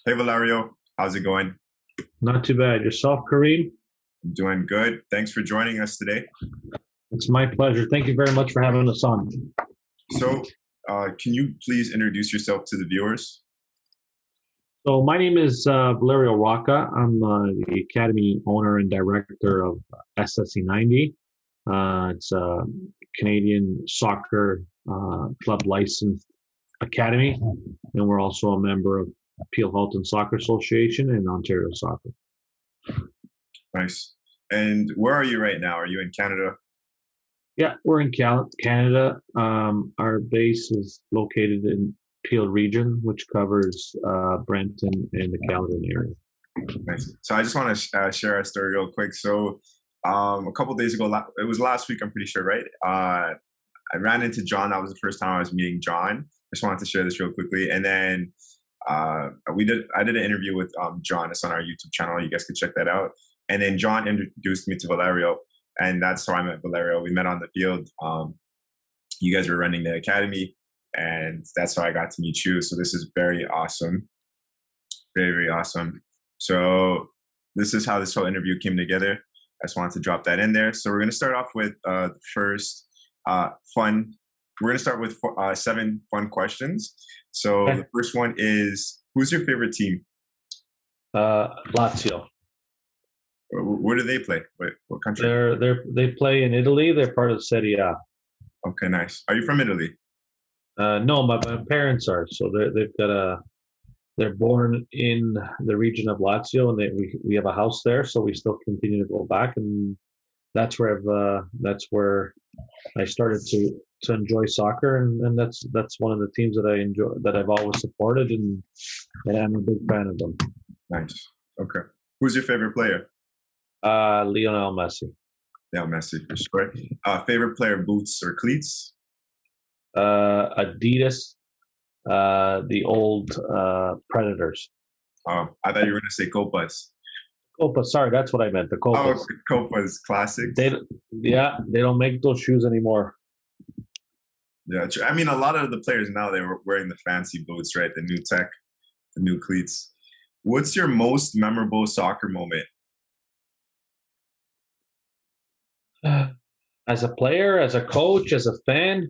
Hey Valerio, how's it going? Not too bad. Yourself, Kareem? I'm doing good. Thanks for joining us today. It's my pleasure. Thank you very much for having us on. So, can you please introduce yourself to the viewers? So, my name is Valerio Rocca. I'm the Academy owner and director of SSE 90. It's a Canadian soccer club licensed academy, and we're also a member of Peel Halton Soccer Association and Ontario Soccer. Nice. And where are you right now? Are you in Canada? Yeah, we're in Canada. Our base is located in Peel region, which covers Brampton and the Caledon area. Nice. So I just want to share a story real quick. So a couple days ago, it was last week, I'm pretty sure, right? I ran into John. That was the first time I was meeting John. I just wanted to share this real quickly. And then I did an interview with John. It's on our YouTube channel. You guys can check that out. And then John introduced me to Valerio, and that's how I met Valerio. We met on the field. You guys were running the academy, and that's how I got to meet you. So this is very awesome. Very, very awesome. So this is how this whole interview came together. I just wanted to drop that in there. So we're going to start off with the first fun. We're going to start with 7 fun questions. So Okay. the first one is, who's your favorite team? Lazio. Where do they play? What country? They play in Italy. They're part of Serie A. Okay, nice. Are you from Italy? No, my parents are. So they're born in the region of Lazio, and we have a house there. So we still continue to go back, and that's where I started to enjoy soccer, and that's one of the teams that I enjoy, that I've always supported, and I'm a big fan of them. Nice. Okay. Who's your favorite player? Lionel Messi. Yeah, Messi for sure. Favorite player, boots or cleats? Adidas, the old Predators. Oh, I thought you were going to say Copas. Copa, sorry, that's what I meant. The Oh, Copas. Copas classics. They don't make those shoes anymore. Yeah, I mean, a lot of the players now, they were wearing the fancy boots, right? The new tech, the new cleats. What's your most memorable soccer moment? As a player, as a coach, as a fan,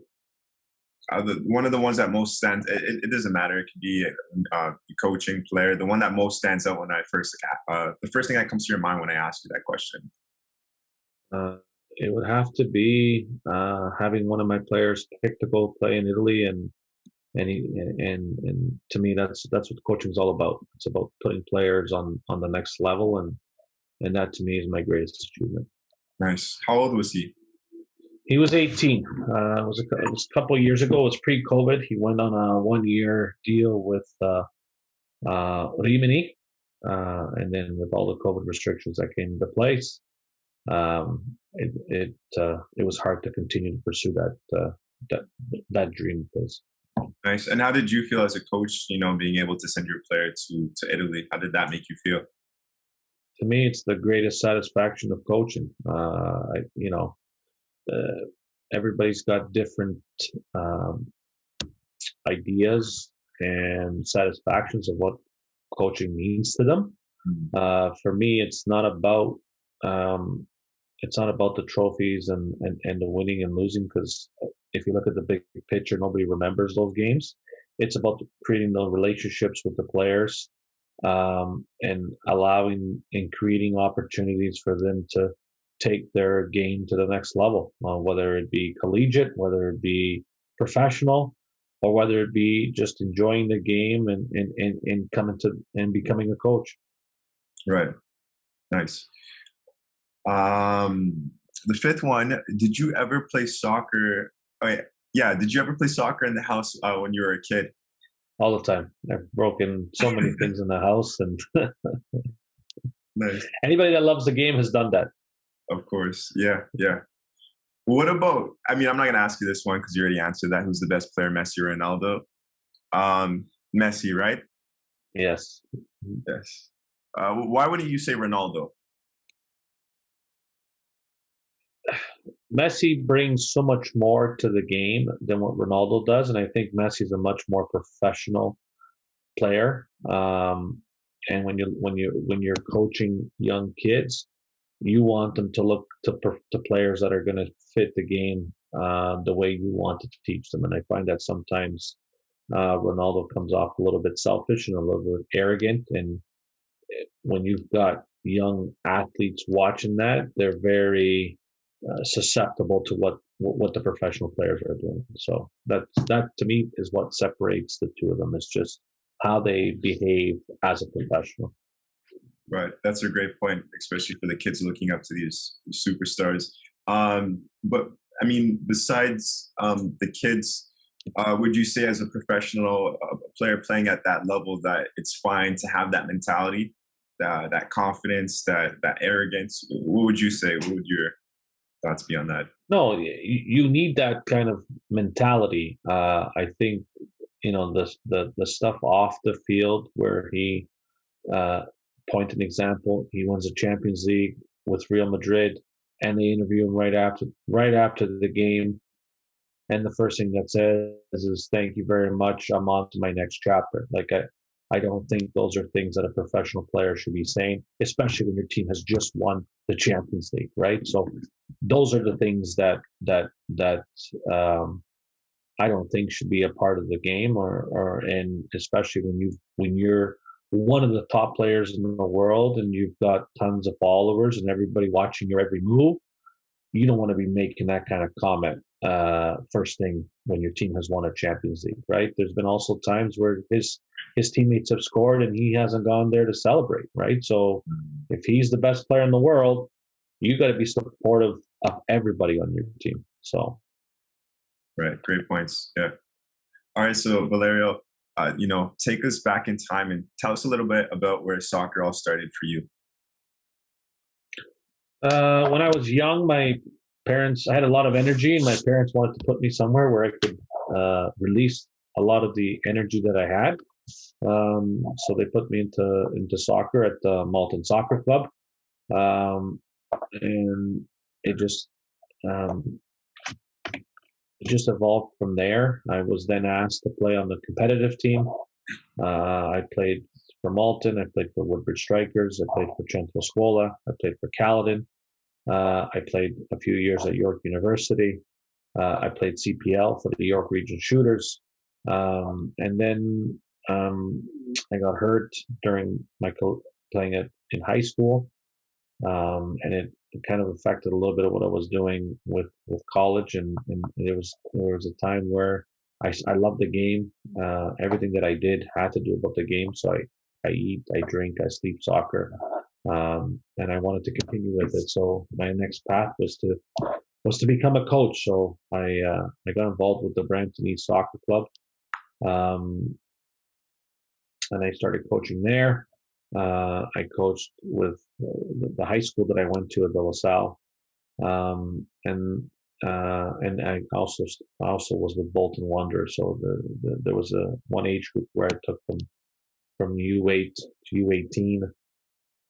One of the ones that most stands. It doesn't matter. It could be coaching player. The one that most stands out when I first. The first thing that comes to your mind when I ask you that question. uh, it would have to be having one of my players pick to go play in Italy, and to me, that's what coaching is all about. It's about putting players on the next level, and that to me is my greatest achievement. Nice. How old was he? He was 18. It was a couple of years ago. It was pre-COVID. He went on a 1-year deal with Rimini, and then with all the COVID restrictions that came into place, it was hard to continue to pursue that that dream of his. Nice. And how did you feel as a coach? Being able to send your player to Italy. How did that make you feel? To me, it's the greatest satisfaction of coaching. Uh, Everybody's got different um, ideas and satisfactions of what coaching means to them. Mm. For me, um, it's not about the trophies and the winning and losing, because if you look at the big picture, nobody remembers those games. It's about creating those relationships with the players, and allowing and creating opportunities for them to take their game to the next level, whether it be collegiate, whether it be professional, or whether it be just enjoying the game and coming to and becoming a coach. Right. Nice. The fifth one. Did you ever play soccer? Oh yeah. Did you ever play soccer in the house when you were a kid? All the time. I've broken so many things in the house, and Nice. anybody that loves the game has done that. Of course. Yeah. Yeah. What about? I mean, I'm not gonna ask you this one because you already answered that. Who's the best player, Messi or Ronaldo? Messi, right? Yes. Yes. Why wouldn't you say Ronaldo? Messi brings so much more to the game than what Ronaldo does, and I think Messi's a much more professional player. And when you're coaching young kids, you want them to look to players that are going to fit the game the way you want to teach them. And I find that sometimes Ronaldo comes off a little bit selfish and a little bit arrogant. And when you've got young athletes watching that, they're very susceptible to what the professional players are doing. So that to me is what separates the two of them. It's just how they behave as a professional. Right, that's a great point, especially for the kids looking up to these superstars. But I mean, besides the kids, would you say as a professional player playing at that level that it's fine to have that mentality, that confidence, that arrogance? What would you say? What would your thoughts be on that? No, you need that kind of mentality. I think the stuff off the field where he uh, point an example. He wins the Champions League with Real Madrid, and they interview him right after the game. And the first thing that says is, "Thank you very much. I'm on to my next chapter." Like I don't think those are things that a professional player should be saying, especially when your team has just won the Champions League, right? So those are the things that um, I don't think should be a part of the game, or and especially when you're one of the top players in the world and you've got tons of followers and everybody watching your every move. You don't want to be making that kind of comment first thing when your team has won a Champions League, right? There's been also times where his teammates have scored and he hasn't gone there to celebrate, right? So if he's the best player in the world, you got to be supportive of everybody on your team. So Right, great points. Yeah. All right, so Valerio, take us back in time and tell us a little bit about where soccer all started for you. when I was young, I had a lot of energy, and my parents wanted to put me somewhere where I could release a lot of the energy that I had. So they put me into soccer at the Malton Soccer Club, um, and it just um, it just evolved from there. I was then asked to play on the competitive team. I played for Malton. I played for Woodbridge Strikers. I played for Centro Scuola. I played for Caledon. I played a few years at York University. I played CPL for the York Region Shooters. And then I got hurt during playing it in high school. And it kind of affected a little bit of what I was doing with college. And there was a time where I loved the game. Everything that I did had to do about the game. So I eat, I drink, I sleep soccer. And I wanted to continue with it. So my next path was to become a coach. So I got involved with the Brampton East Soccer Club, um, and I started coaching there. I coached with the high school that I went to at De La Salle, and I also was with Bolton Wanderers. So there was a one age group where I took them from U8 to U18.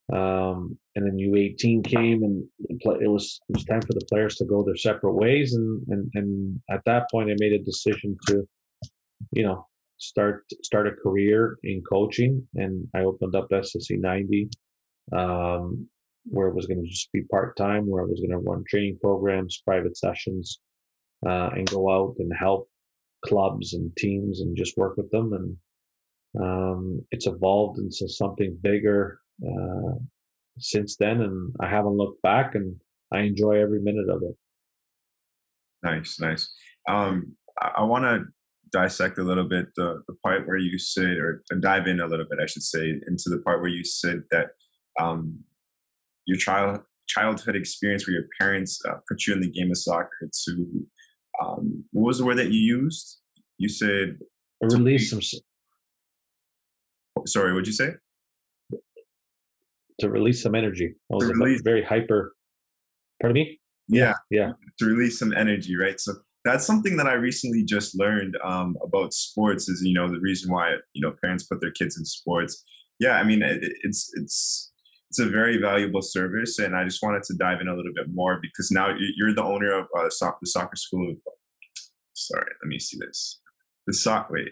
And then U18 came, and it was time for the players to go their separate ways. And at that point, I made a decision to, you know, start a career in coaching, and I opened up SSC 90, where it was going to just be part time, where I was going to run training programs, private sessions, and go out and help clubs and teams and just work with them. And it's evolved into something bigger since then, and I haven't looked back, and I enjoy every minute of it. Nice, nice. I want to dissect a little bit the part where you said, or dive in a little bit, I should say, into the part where you said that um, your childhood experience where your parents put you in the game of soccer to, what was the word that you used? You said to Release some sorry, what'd you say? to release some energy. I To was release, very hyper. Pardon me? Yeah, yeah, yeah. to release some energy, right? So that's something that I recently just learned about sports. Is the reason why parents put their kids in sports. Yeah, I mean it's it's a very valuable service, and I just wanted to dive in a little bit more because now you're the owner of the soccer school. Sorry, let me see this. Wait,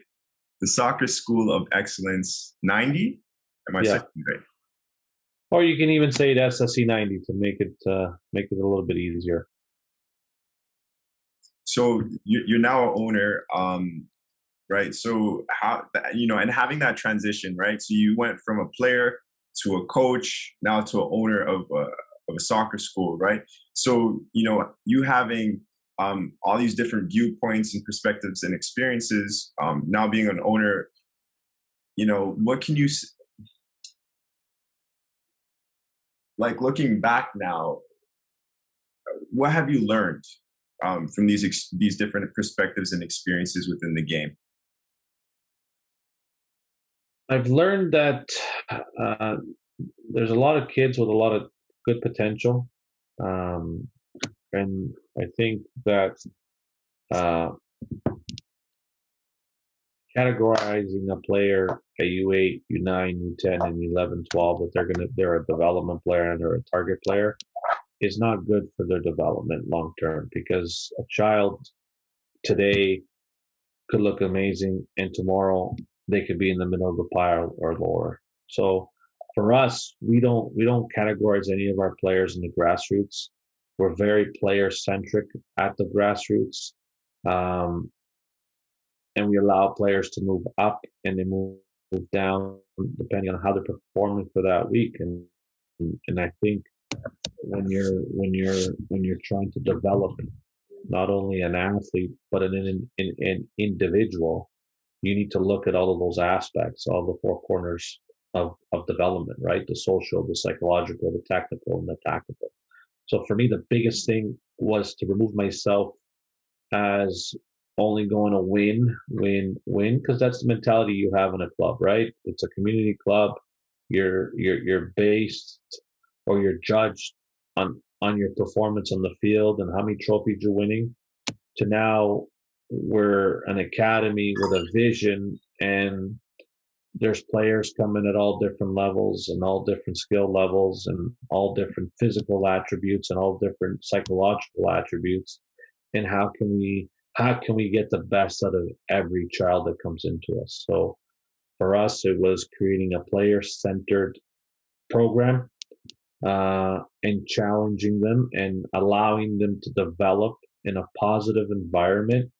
the Soccer School of Excellence 90. Am I saying Yeah. it right? Or you can even say it SSC 90 to make it a little bit easier. So you're now a owner, right? So and having that transition, right? So you went from a player to a coach, now to an owner of a soccer school, right? So you having all these different viewpoints and perspectives and experiences, now being an owner, what can you like looking back now? What have you learned from these different perspectives and experiences within the game? I've learned that uh, there's a lot of kids with a lot of good potential, um, and I think that uh, categorizing a player at U8, U9, U10, and U11, 12 that they're a development player and they're a target player is not good for their development long term, because a child today could look amazing and tomorrow they could be in the middle of the pile or lower. So for us, we don't categorize any of our players in the grassroots. We're very player centric at the grassroots. Um, and we allow players to move up and they move down depending on how they're performing for that week. And I think when you're trying to develop not only an athlete but an individual, you need to look at all of those aspects, all the four corners of development, right? The social, the psychological, the technical, and the tactical. So for me, the biggest thing was to remove myself as only going to win, because that's the mentality you have in a club, right? It's a community club. You're based or you're judged on your performance on the field and how many trophies you're winning. To now, we're an academy with a vision, and there's players coming at all different levels and all different skill levels and all different physical attributes and all different psychological attributes. And how can we get the best out of every child that comes into us? So for us, it was creating a player centered program, and challenging them and allowing them to develop in a positive environment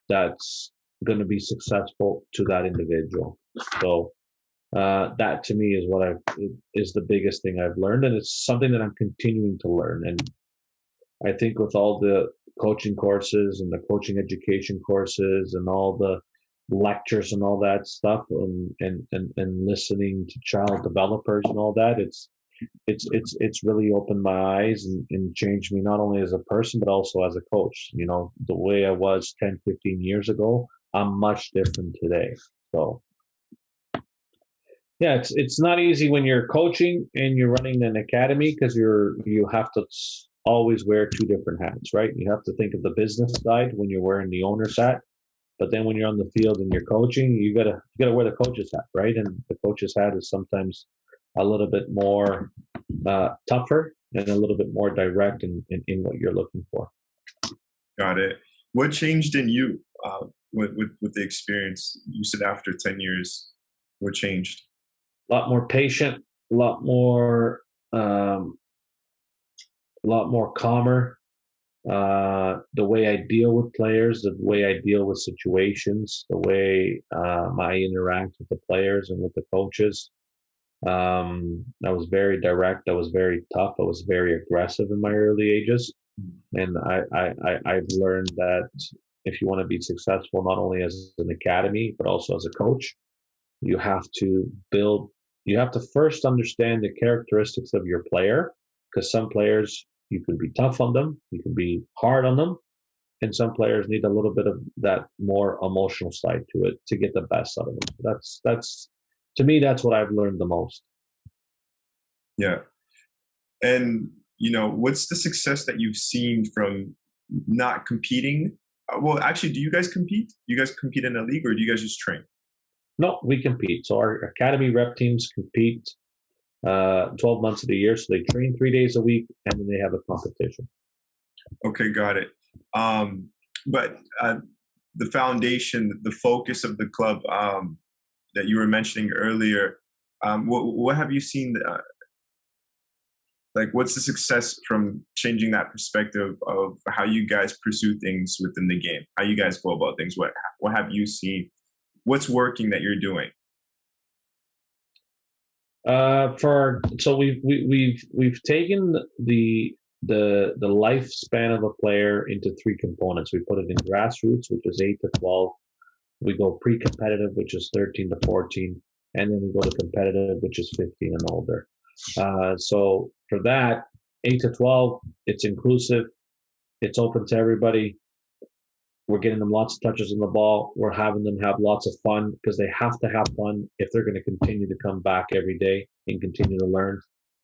that's going to be successful to that individual. So that to me is the biggest thing I've learned, and it's something that I'm continuing to learn. And I think with all the coaching courses and the coaching education courses and all the lectures and all that stuff, and listening to child developers and all that, it's really opened my eyes and changed me not only as a person but also as a coach. The way I was 10, 15 years ago, I'm much different today. So yeah, it's not easy when you're coaching and you're running an academy, because you have to always wear two different hats, right? You have to think of the business side when you're wearing the owner's hat, but then when you're on the field and you're coaching, you gotta wear the coach's hat, right? And the coach's hat is sometimes a little bit more tougher and a little bit more direct in what you're looking for. Got it. What changed in you with the experience? You said after 10 years, what changed? A lot more patient, um, a lot more calmer. The way I deal with players, the way I deal with situations, the way I interact with the players and with the coaches. I was very direct. I was very tough. I was very aggressive in my early ages, and I've learned that if you want to be successful, not only as an academy but also as a coach, you have to build. You have to first understand the characteristics of your player, because some players you can be tough on them, you can be hard on them, and some players need a little bit of that more emotional side to it to get the best out of them. That's to me, that's what I've learned the most. Yeah. And what's the success that you've seen from not competing? Well, actually, do you guys compete? You guys compete in a league, or do you guys just train? No, we compete. So our academy rep teams compete. 12 months of the year. So they train 3 days a week, and then they have a competition. Okay, got it. Um, but the foundation, the focus of the club that you were mentioning earlier, what have you seen? Like, what's the success from changing that perspective of how you guys pursue things within the game? How you guys go about things? What have you seen? What's working that you're doing? So we've taken the lifespan of a player into three components. We put it in grassroots, which is 8 to 12. We go pre-competitive, which is 13 to 14, and then we go to competitive, which is 15 and older. So for that, 8 to 12, it's inclusive, it's open to everybody. We're getting them lots of touches on the ball. We're having them have lots of fun because they have to have fun if they're going to continue to come back every day and continue to learn.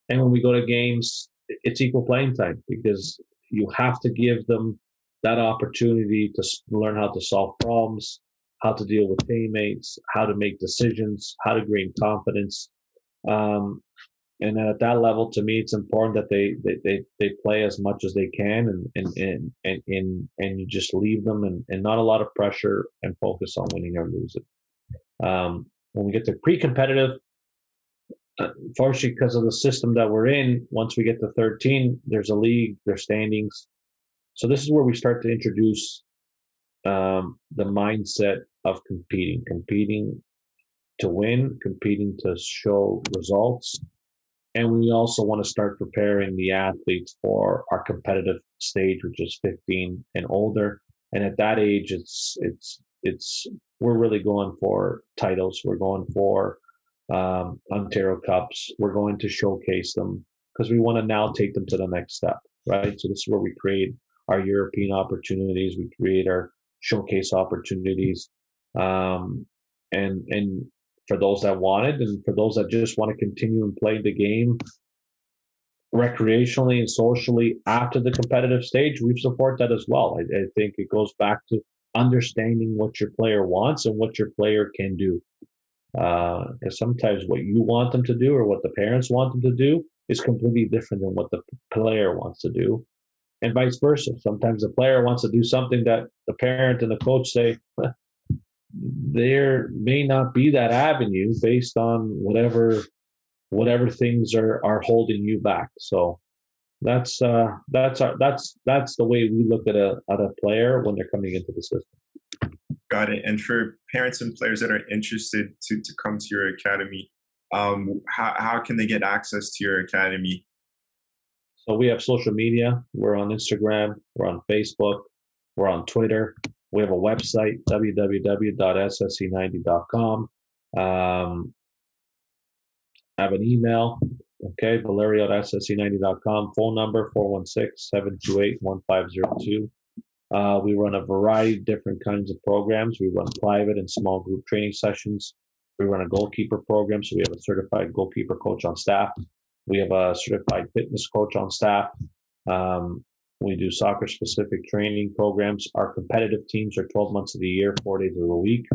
And when we go to games, it's equal playing time because you have to give them that opportunity to learn how to solve problems, how to deal with teammates, how to make decisions, how to gain confidence. Um, and then at that level, to me, it's important that they play as much as they can, and you just leave them, and not a lot of pressure, and focus on winning or losing. When we get to pre-competitive, unfortunately, because of the system that we're in, once we get to 13, there's a league, there's standings. So this is where we start to introduce the mindset of competing to win, competing to show results. And we also want to start preparing the athletes for our competitive stage, which is 15 and older. And at that age, we're really going for titles. We're going for Ontario Cups. We're going to showcase them because we want to now take them to the next step, right? So this is where we create our European opportunities. We create our showcase opportunities, and for those that want it, and for those that just want to continue and play the game recreationally and socially after the competitive stage, we support that as well. I think it goes back to understanding what your player wants and what your player can do. Because sometimes what you want them to do or what the parents want them to do is completely different than what the player wants to do, and vice versa. Sometimes the player wants to do something that the parent and the coach say, there may not be that avenue based on whatever things are holding you back. So that's the way we look at a player when they're coming into the system. Got it. And for parents and players that are interested to come to your academy, how can they get access to your academy? So we have social media. We're on Instagram. We're on Facebook. We're on Twitter. We have a website, www.ssc90.com. I have an email, okay, Valerio at ssc90.com. Phone number, 416-728-1502. We run a variety of different kinds of programs. We run private and small group training sessions. We run a goalkeeper program, so we have a certified goalkeeper coach on staff. We have a certified fitness coach on staff. We do soccer-specific training programs. Our competitive teams are 12 months of the year, 4 days of the week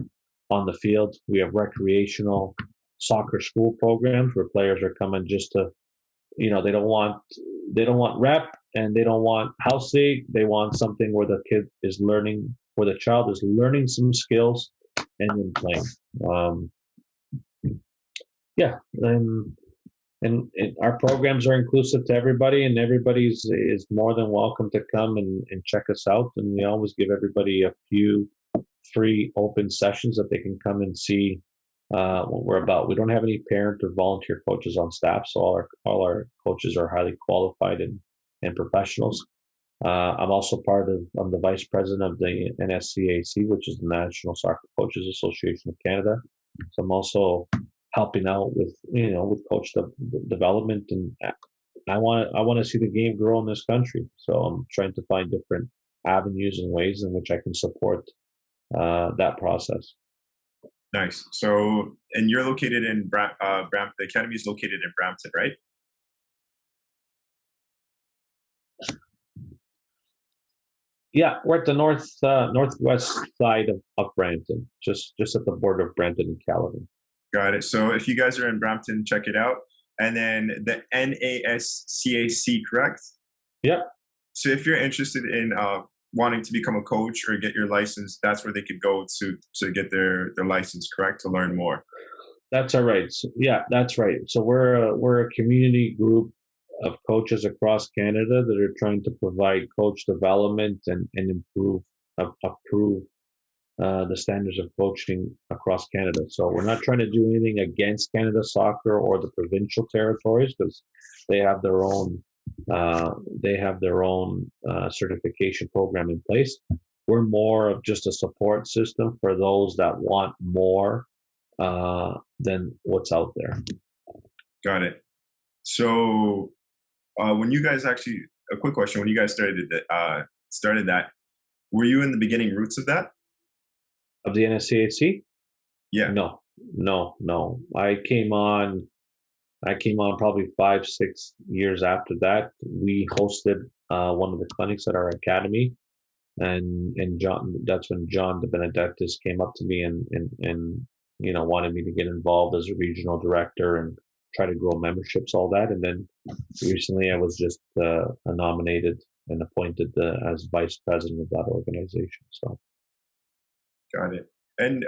on the field. We have recreational soccer school programs where players are coming just to, they don't want rep and they don't want house league. They want something where the kid is learning, where the child is learning some skills and then playing. And our programs are inclusive to everybody, and everybody is more than welcome to come and check us out. And we always give everybody a few free open sessions that they can come and see what we're about. We don't have any parent or volunteer coaches on staff, so all our coaches are highly qualified and professionals. I'm the vice president of the NSCAC, which is the National Soccer Coaches Association of Canada. So I'm also helping out with coach development, and I want to see the game grow in this country. So I'm trying to find different avenues and ways in which I can support that process. Nice. So, and you're located in Brampton. The academy is located in Brampton, right? Yeah, we're at the northwest side of Brampton, just at the border of Brampton and Caledon. Got it. So if you guys are in Brampton, check it out. and then the NASCAC, correct? Yep, So if you're interested in wanting to become a coach or get your license, that's where they could go to get their license, correct? To learn more. that's all right. So, yeah, that's right. So we're a community group of coaches across Canada that are trying to provide coach development and improve the standards of coaching across Canada. So we're not trying to do anything against Canada Soccer or the provincial territories because they have their own certification program in place. We're more of just a support system for those that want more than what's out there. Got it. So when you guys actually, a quick question: when you guys started that, were you in the beginning roots of that? Of the NSCAC? Yeah. No, no. I came on probably 5, 6 years after that. We hosted one of the clinics at our academy, and John. That's when John de Benedictis came up to me and wanted me to get involved as a regional director and try to grow memberships, all that. And then recently, I was just nominated and appointed as vice president of that organization. So Got it. And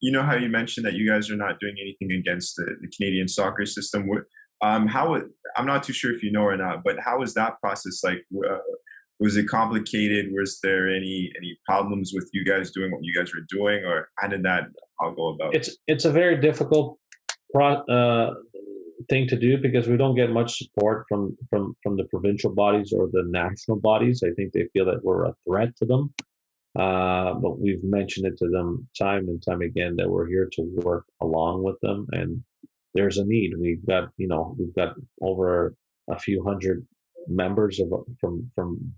you know how you mentioned that you guys are not doing anything against the Canadian soccer system. I'm not too sure if you know or not, but how was that process like? Was it complicated? Was there any problems with you guys doing what you guys were doing, or how did that all go about? it's a very difficult thing to do because we don't get much support from the provincial bodies or the national bodies. I think they feel that we're a threat to them. But we've mentioned it to them time and time again that we're here to work along with them, and there's a need. We've got over a few hundred members from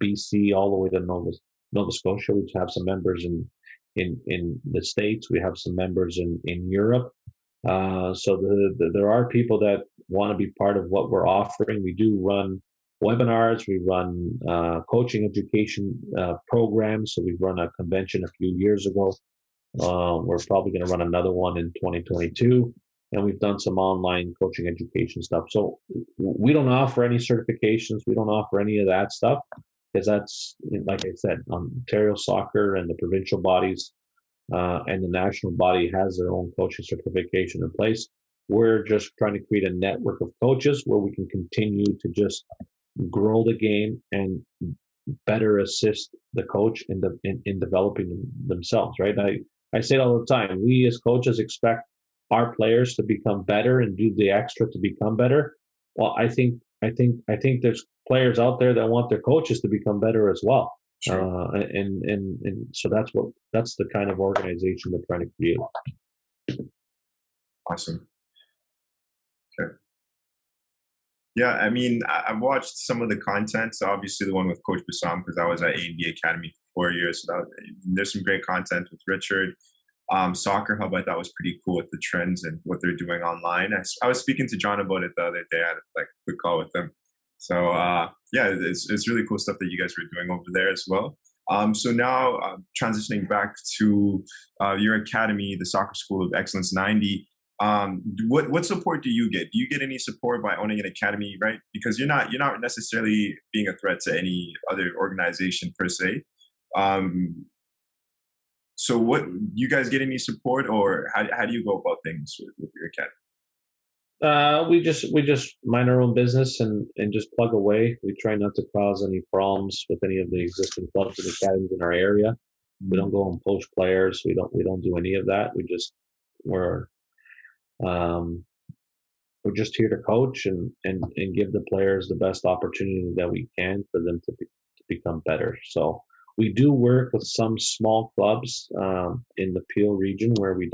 BC all the way to Nova Scotia. We have some members in the States. We have some members in Europe. So there are people that want to be part of what we're offering. We do run webinars. We run coaching education programs. So we run a convention a few years ago. We're probably going to run another one in 2022. And we've done some online coaching education stuff. So we don't offer any certifications. We don't offer any of that stuff because that's, like I said, Ontario Soccer and the provincial bodies and the national body has their own coaching certification in place. We're just trying to create a network of coaches where we can continue to just grow the game and better assist the coach in developing themselves. Right? I say it all the time. We as coaches expect our players to become better and do the extra to become better. Well, I think there's players out there that want their coaches to become better as well. Sure. And so that's the kind of organization we're trying to create. Awesome. Okay. Yeah, I mean, I've watched some of the content. So obviously the one with Coach Bassam because I was at A&B Academy for 4 years. So there's some great content with Richard. Soccer Hub, I thought was pretty cool with the trends and what they're doing online. I was speaking to John about it the other day. I had like a quick call with him. So yeah, it's really cool stuff that you guys were doing over there as well. So now transitioning back to your academy, the Soccer School of Excellence 90. What support do you get? Do you get any support by owning an academy, right? Because you're not necessarily being a threat to any other organization per se. So what you guys get any support, or how do you go about things with your academy? We just mind our own business and just plug away. We try not to cause any problems with any of the existing clubs and academies in our area. We don't go and poach players. We don't do any of that. We're just here to coach and give the players the best opportunity that we can for them to become better. So we do work with some small clubs in the Peel region where we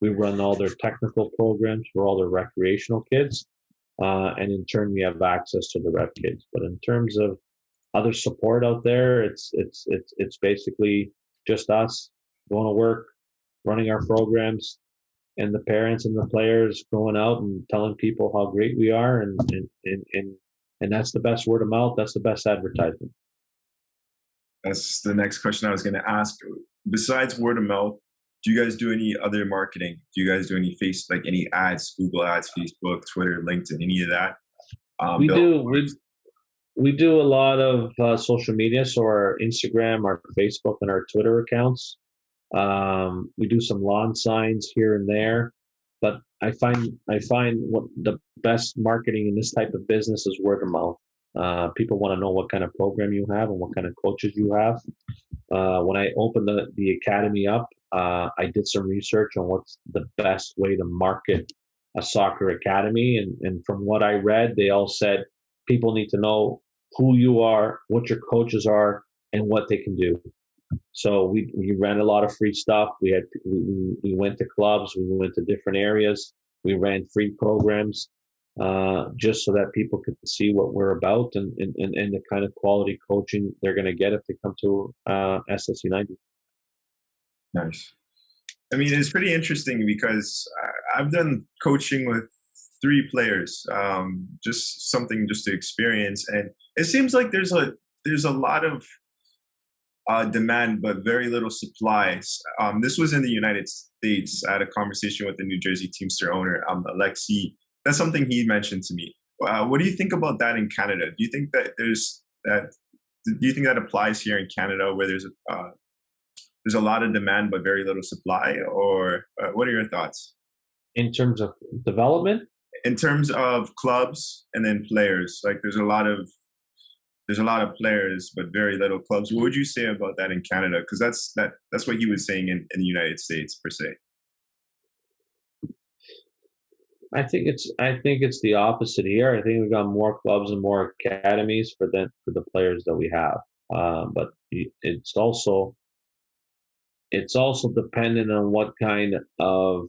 run all their technical programs for all their recreational kids, and in turn we have access to the rep kids. But in terms of other support out there, it's basically just us going to work, running our programs, and the parents and the players going out and telling people how great we are, and that's the best word of mouth. That's the best advertisement. That's the next question I was going to ask. Besides word of mouth, Do you guys do any other marketing? Do you guys do any like any ads, Google ads, Facebook, Twitter, LinkedIn, any of that? We do Billboards. we do a lot of social media, so our Instagram, our Facebook, and our Twitter accounts. We do some lawn signs here and there, but I find what the best marketing in this type of business is word of mouth. People want to know what kind of program you have and what kind of coaches you have. When I opened the academy up, I did some research on what's the best way to market a soccer academy. And from what I read, they all said people need to know who you are, what your coaches are, and what they can do. So we ran a lot of free stuff. We went to clubs, we went to different areas. We ran free programs just so that people could see what we're about and the kind of quality coaching they're going to get if they come to SSU 90. Nice. I mean, it's pretty interesting because I've done coaching with three players, just something just to experience, and it seems like there's a lot of demand but very little supplies. This was in the United States. I had a conversation with the New Jersey Teamster owner, Alexi. That's something he mentioned to me. What do you think about that in Canada? Do you think that there's that? Do you think that applies here in Canada, where there's a lot of demand but very little supply, or what are your thoughts In terms of development, in terms of clubs and then players? Like there's a lot of players but very little clubs. What would you say about that in Canada? Because that's what he was saying in the United States per se. I think it's the opposite here. I think we've got more clubs and more academies for the players that we have. But it's also dependent on what kind of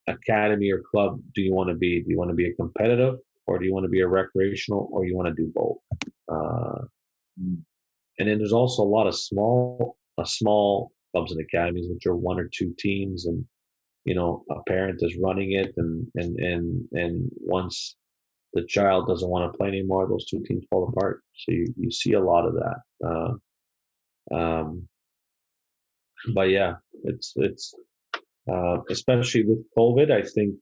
academy or club do you want to be. Do you want to be a competitive, or do you want to be a recreational, or you want to do both? Uh, Mm. and then there's also a lot of small clubs and academies, which are one or two teams, and a parent is running it, and once the child doesn't want to play anymore, those two teams fall apart. So you see a lot of that. Um, but yeah, it's especially with COVID. I think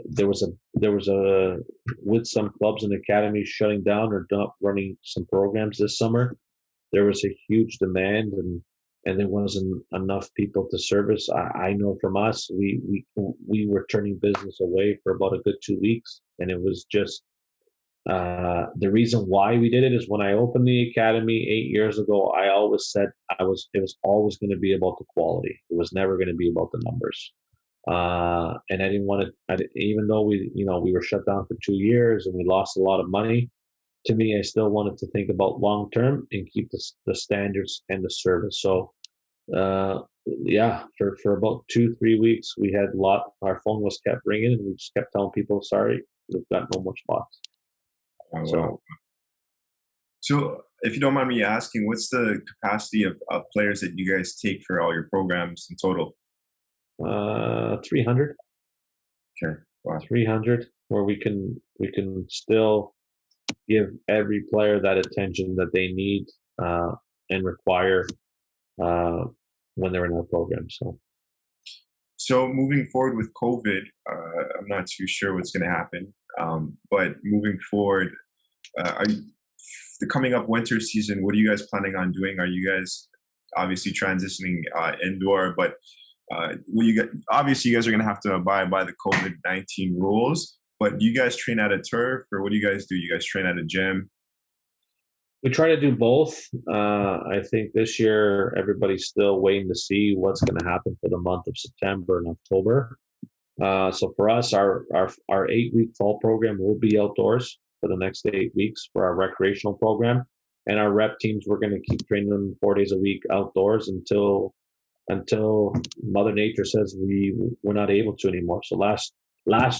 there was a with some clubs and academies shutting down or not running some programs this summer. There was a huge demand, and there wasn't enough people to service. I know from us, we were turning business away for about a good 2 weeks, and it was just the reason why we did it is when I opened the academy 8 years ago, I always said it was always going to be about the quality. It was never going to be about the numbers. And I didn't want to, even though we were shut down for 2 years and we lost a lot of money. To me, I still wanted to think about long term and keep the standards and the service. So, uh, yeah, for about 2 3 weeks, we had our phone was kept ringing, and we just kept telling people, sorry, we've got no more spots. Oh, wow. So, So, if you don't mind me asking, what's the capacity of players that you guys take for all your programs in total? 300, Okay. Wow. 300, where we can still give every player that attention that they need and require uh, when they're in our program. So So moving forward with COVID, I'm not too sure what's going to happen. But moving forward, are you, the coming up winter season, what are you guys planning on doing? Are you guys obviously transitioning indoor? But will you get, obviously you guys are going to have to abide by the COVID-19 rules. But do you guys train at a turf, or what do you guys do? You guys train at a gym? we try to do both. I think this year everybody's still waiting to see what's going to happen for the month of September and October. So for us, our 8 week fall program will be outdoors for the next 8 weeks for our recreational program, and our rep teams we're going to keep training them 4 days a week outdoors until Mother Nature says we're not able to anymore. So last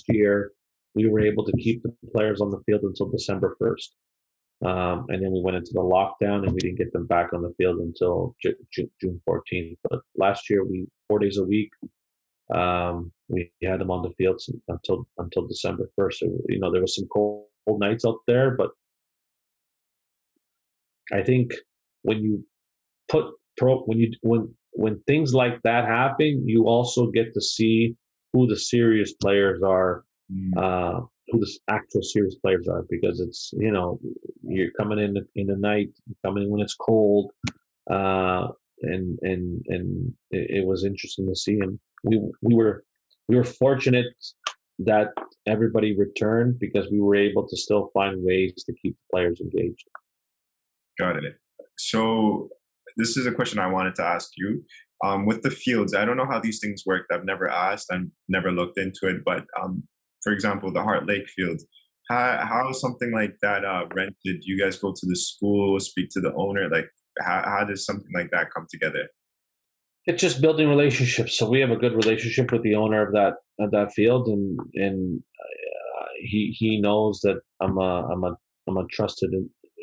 year we were able to keep the players on the field until December 1st, and then we went into the lockdown and we didn't get them back on the field until June 14th. But last year we 4 days a week we had them on the field until December 1st. So, there was some cold nights out there, but I think when you put when when things like that happen, you also get to see who the serious players are, Mm, uh, who the actual serious players are, because it's, you're coming in the night, you're coming in when it's cold, uh, and it was interesting to see. And we were fortunate that everybody returned because we were able to still find ways to keep the players engaged. got it. So this is a question I wanted to ask you. With the fields, I don't know how these things work. I've never asked. I've never looked into it. But for example, the Heart Lake field, how is something like that rented? Do you guys go to the school, speak to the owner? Like, how does something like that come together? It's just building relationships. So we have a good relationship with the owner of that field, and he knows that I'm a trusted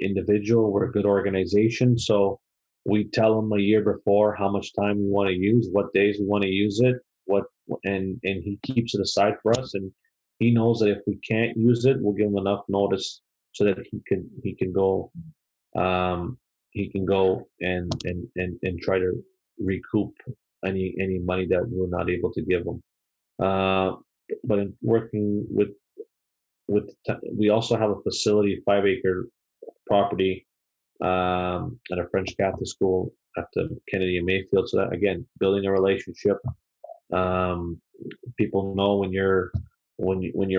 individual. We're a good organization, so we tell him a year before how much time we want to use, what days we want to use it, what and he keeps it aside for us, and he knows that if we can't use it, we'll give him enough notice so that he can go, um, and try to recoup any money that we're not able to give him. Uh, but in working we also have a facility, 5 acre property, at a French Catholic school at the Kennedy and Mayfield. So that, again, building a relationship. Um, People know when you're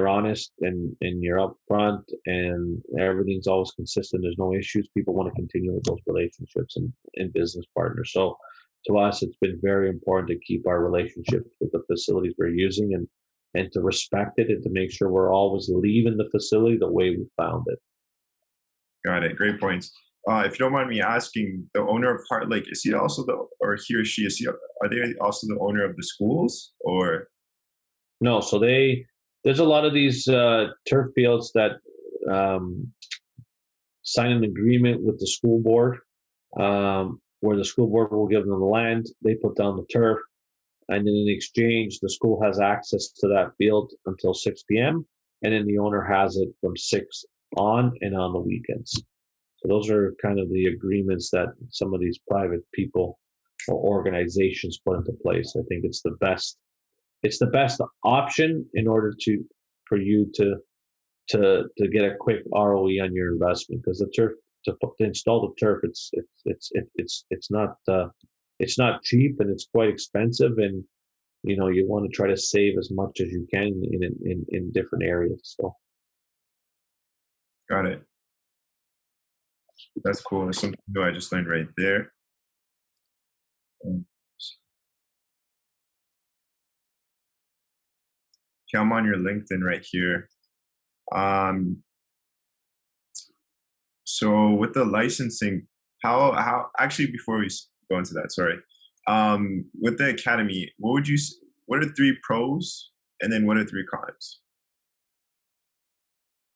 honest and you're upfront and everything's always consistent. There's no issues. People want to continue with those relationships and business partners. So to us, it's been very important to keep our relationships with the facilities we're using and to respect it and to make sure we're always leaving the facility the way we found it. Got it. Great points. If you don't mind me asking, the owner of Heart Lake, is he also or he or she, are they also the owner of the schools or? No, so there's a lot of these turf fields that um, sign an agreement with the school board, where the school board will give them the land, they put down the turf, and then in exchange, the school has access to that field until 6 p.m., and then the owner has it from 6 on and on the weekends. So those are kind of the agreements that some of these private people or organizations put into place. I think it's the best. It's the best option in order for you to get a quick ROE on your investment, because the turf to install the turf, it's not cheap, and it's quite expensive, and you want to try to save as much as you can in different areas. So Got it. That's cool. That's something new I just learned right there. Um, Okay, I'm on your LinkedIn right here. Um, so with the licensing, how actually before we go into that, sorry. With the academy, what are three pros and then what are three cons?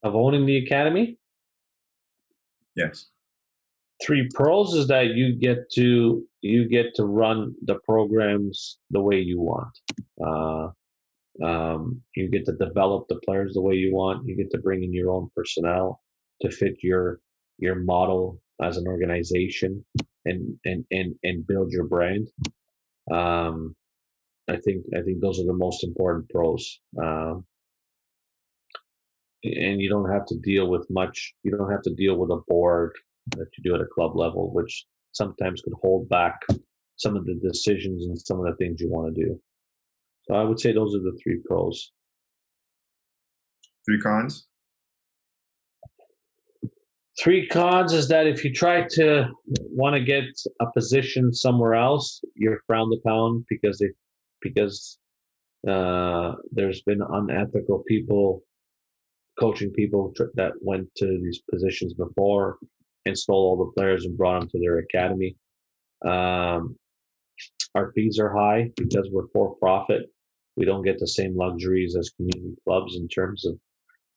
of owning the academy, Yes. three pros is that you get to run the programs the way you want. Uh, you get to develop the players the way you want. You get to bring in your own personnel to fit your model as an organization and build your brand. Um, I think those are the most important pros. And you don't have to deal with much. You don't have to deal with a board that you do at a club level, which sometimes could hold back some of the decisions and some of the things you want to do. So I would say those are the three pros. Three cons? Three cons is that if you try to want to get a position somewhere else, you're frowned upon because there's been unethical people coaching people that went to these positions before and stole all the players and brought them to their academy. Um, our fees are high because we're for profit. We don't get the same luxuries as community clubs in terms of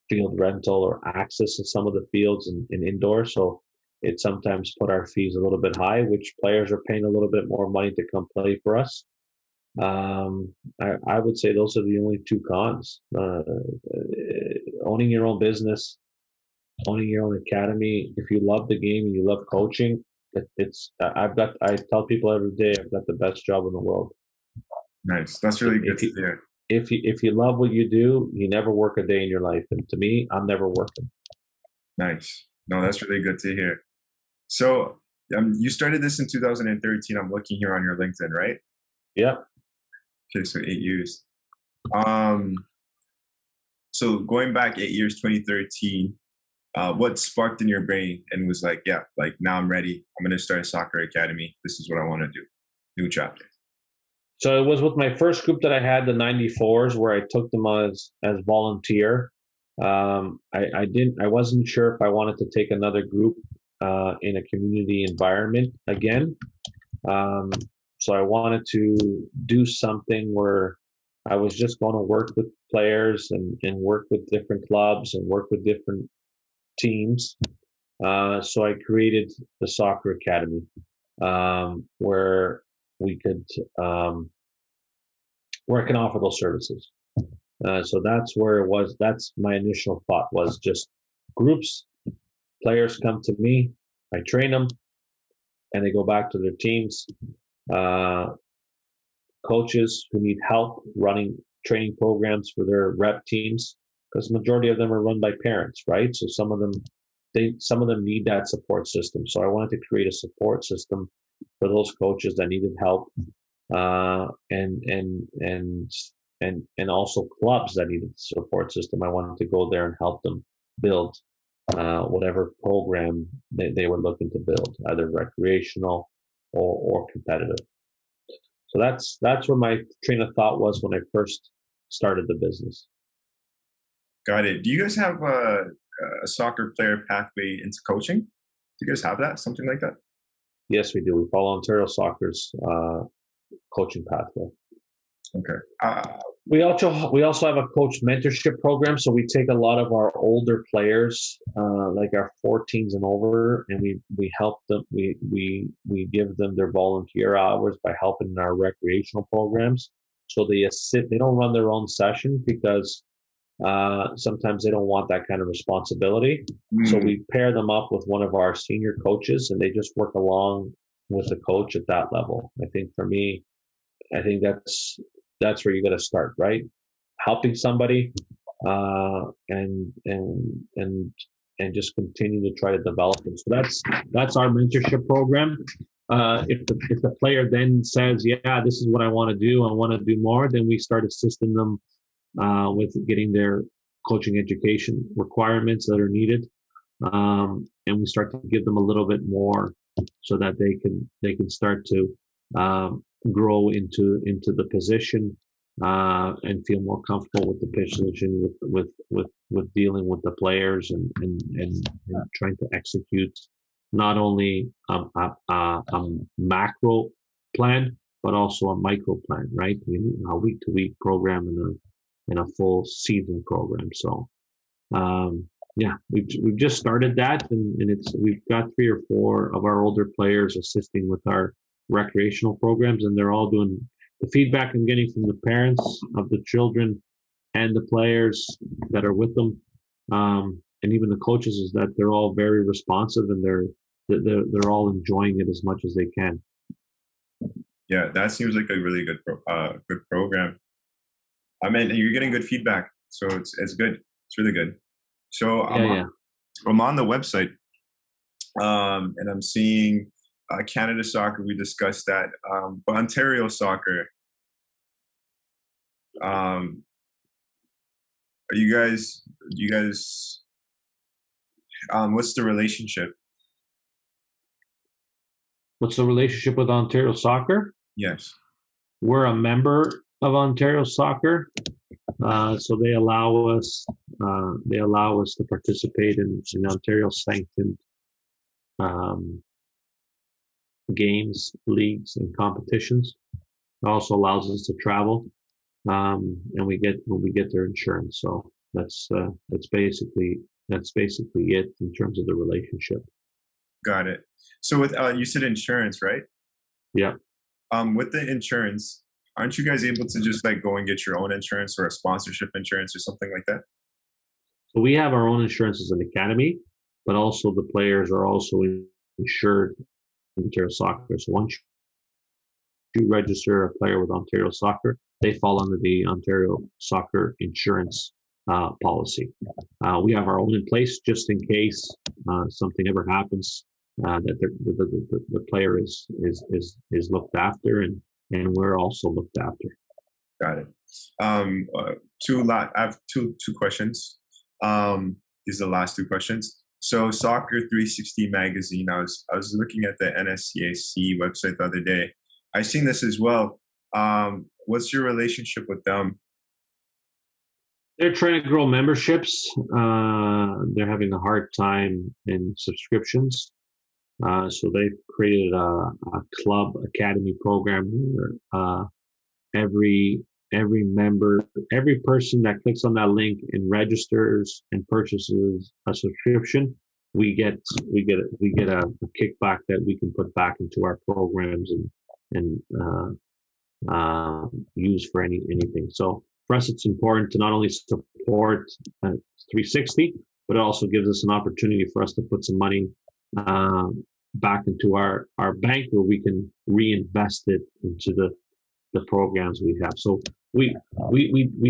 field rental or access to some of the fields and indoor. So it sometimes put our fees a little bit high, which players are paying a little bit more money to come play for us. I would say those are the only two cons. Owning your own business, owning your own academy. If you love the game and you love coaching, I tell people every day I've got the best job in the world. Nice. That's If really good if to you hear. if you love what you do, you never work a day in your life. And to me, I'm never working. Nice. No, that's really good to hear. So you started this in 2013. I'm looking here on your LinkedIn, right? Yeah. Okay, so 8 years. Um, so going back 8 years, 2013, what sparked in your brain and was like, yeah, like now I'm ready. I'm going to start a soccer academy. This is what I want to do. New chapter. So it was with my first group that I had, the 94s, where I took them as volunteer. I wasn't sure if I wanted to take another group in a community environment again. Um, so I wanted to do something where I was just going to work with players and work with different clubs and work with different teams. So I created the soccer academy where we could where I can offer those services. So that's where it was. That's my initial thought was just groups, players come to me, I train them, and they go back to their teams. Uh, Coaches who need help running training programs for their rep teams, because the majority of them are run by parents, right? So some of them need that support system. So I wanted to create a support system for those coaches that needed help, uh, and and and and also clubs that needed support system. I wanted to go there and help them build whatever program they were looking to build, either recreational or competitive. So that's where my train of thought was when I first started the business. Got it. Do you guys have a soccer player pathway into coaching? Do you guys have that? Something like that? Yes, we do. We follow Ontario Soccer's coaching pathway. Okay. We also have a coach mentorship program. So we take a lot of our older players, like our 14s and over, and we help them. We give them their volunteer hours by helping in our recreational programs. So they assist. They don't run their own session because sometimes they don't want that kind of responsibility. So Mm, we pair them up with one of our senior coaches, and they just work along with the coach at that level. I think for me, I think that's where you got to start, right? Helping somebody, and just continue to try to develop them. So that's our mentorship program. If the player then says, "Yeah, this is what I want to do. I want to do more," then we start assisting them with getting their coaching education requirements that are needed, and we start to give them a little bit more so that they can start to grow into the position and feel more comfortable with the position with dealing with the players and trying to execute not only a macro plan but also a micro plan, right? A week to week program and a full season program. So yeah, we've just started that, and we've got 3 or 4 of our older players assisting with our recreational programs, and they're all doing the feedback I'm getting from the parents of the children and the players that are with them, and even the coaches is that they're all very responsive and they're all enjoying it as much as they can. yeah, that seems like a really good program. I mean, you're getting good feedback, so it's good. It's really good. So Yeah, yeah. I'm on the website, and I'm seeing Canada Soccer. We discussed that, but Ontario Soccer. Um, are you guys? Do you guys? What's the relationship? What's the relationship with Ontario Soccer? Yes. We're a member of Ontario Soccer, so they allow us to participate in Ontario sanctioned um, games, leagues, and competitions. It also allows us to travel, and we get their insurance. So that's basically it in terms of the relationship. Got it. So with you said insurance, right? Yeah. With the insurance, aren't you guys able to just like go and get your own insurance or a sponsorship insurance or something like that? So we have our own insurance as an academy, but also the players are also insured Ontario Soccer. So once you register a player with Ontario Soccer, they fall under the Ontario Soccer insurance policy. We have our own in place just in case something ever happens, that the player is looked after, and we're also looked after. Got it. I have two questions. These are the last two questions. So, Soccer 360 magazine. I was looking at the NSCAC website the other day. I've seen this as well. What's your relationship with them? They're trying to grow memberships. They're having a hard time in subscriptions. So they've created a club academy program where every member, every person that clicks on that link and registers and purchases a subscription, we get a kickback that we can put back into our programs and use for anything. So for us, it's important to not only support 360, but it also gives us an opportunity for us to put some money back into our bank where we can reinvest it into the programs we have. So we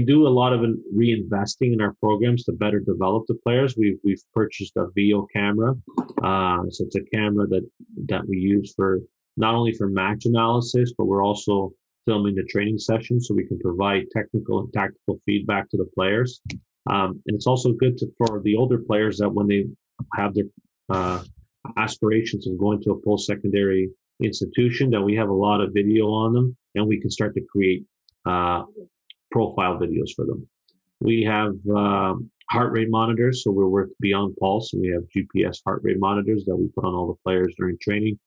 do a lot of reinvesting in our programs to better develop the players. We've purchased a VO camera, so it's a camera that we use for not only for match analysis, but we're also filming the training sessions so we can provide technical and tactical feedback to the players. And it's also good for the older players that when they have their aspirations of going to a post-secondary institution, that we have a lot of video on them and we can start to create profile videos for them. We have heart rate monitors, so we're with Beyond Pulse, and we have GPS heart rate monitors that we put on all the players during training.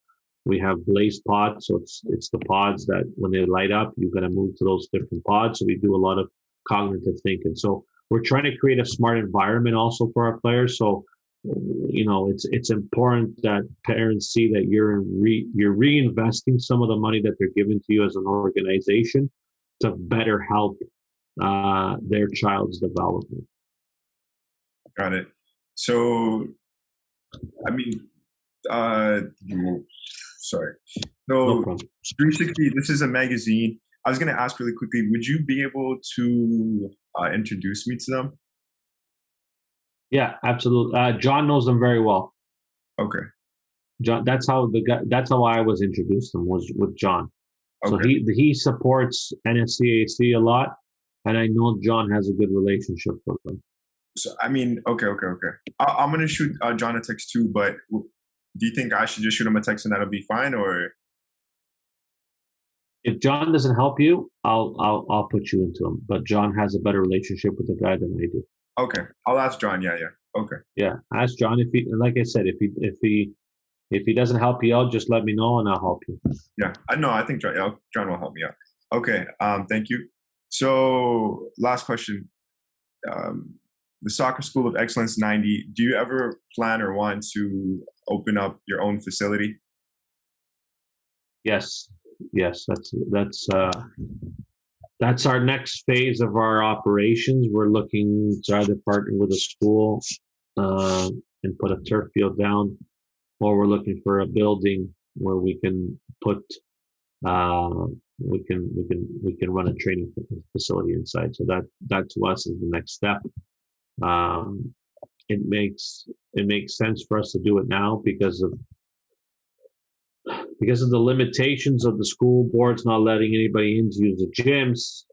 We have Blaze pods, so it's the pods that when they light up, you've got to move to those different pods. So we do a lot of cognitive thinking. So we're trying to create a smart environment also for our players. So it's important that parents see that you're reinvesting some of the money that they're giving to you as an organization to better help their child's development. Got it. So, I mean, sorry. So, 360. This is a magazine. I was going to ask really quickly. Would you be able to introduce me to them? Yeah, absolutely. John knows them very well. Okay. John, that's how I was introduced to them, was with John. So Okay. he supports NSCAC a lot, and I know John has a good relationship with them. So, I mean, okay. I'm going to shoot John a text too, but do you think I should just shoot him a text and that'll be fine, or? If John doesn't help you, I'll put you into him. But John has a better relationship with the guy than I do. Okay, I'll ask John. Yeah. Okay. Yeah, ask John if he, like I said, if he doesn't help you out, just let me know and I'll help you. Yeah, I know. I think John will help me out. Okay. Thank you. So, last question. The Soccer School of Excellence 90. Do you ever plan or want to open up your own facility? Yes. That's our next phase of our operations. We're looking to either partner with a school and put a turf field down, or we're looking for a building where we can put we can run a training facility inside. So that to us is the next step. It makes sense for us to do it now because of the limitations of the school boards not letting anybody in to use the gyms.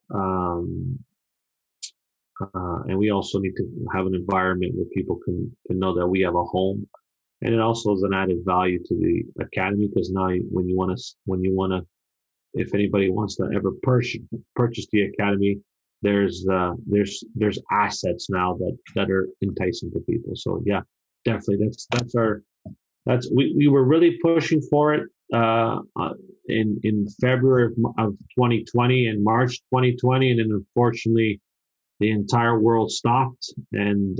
And we also need to have an environment where people can know that we have a home. And it also is an added value to the academy, because now when you want to, if anybody wants to ever purchase the academy, there's assets now that are enticing to people. So yeah, definitely we were really pushing for it in February of 2020 and March 2020, and then unfortunately the entire world stopped, and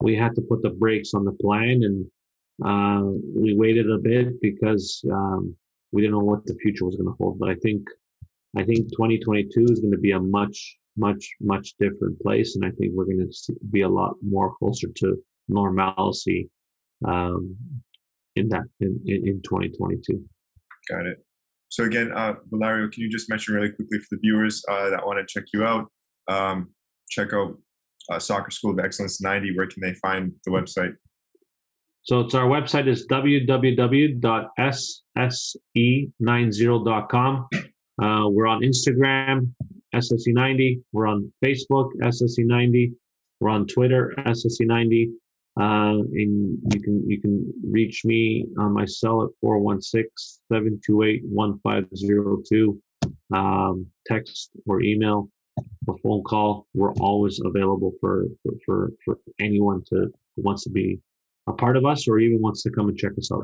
we had to put the brakes on the plan, and we waited a bit because we didn't know what the future was going to hold. But I think 2022 is going to be a much different place, and I think we're going to be a lot more closer to normalcy in that in 2022. Got it. So again, Valerio, can you just mention really quickly for the viewers that want to check you out, check out Soccer School of Excellence 90, where can they find the website? So it's our website is www.sse90.com. We're on Instagram, SSE90. We're on Facebook, SSE90. We're on Twitter, SSE90. And you can reach me on my cell at 416-728-1502. Text or email or phone call. We're always available for anyone who wants to be a part of us or even wants to come and check us out.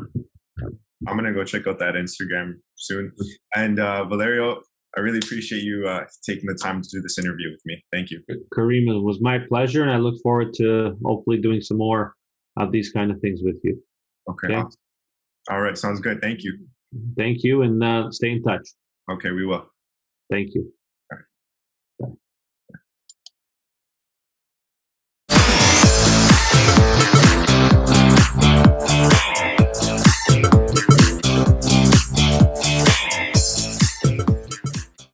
I'm gonna go check out that Instagram soon. And Valerio, I really appreciate you taking the time to do this interview with me. Thank you. Kareem, it was my pleasure, and I look forward to hopefully doing some more of these kind of things with you. Okay. Awesome. All right. Sounds good. Thank you. Thank you, and stay in touch. Okay, we will. Thank you.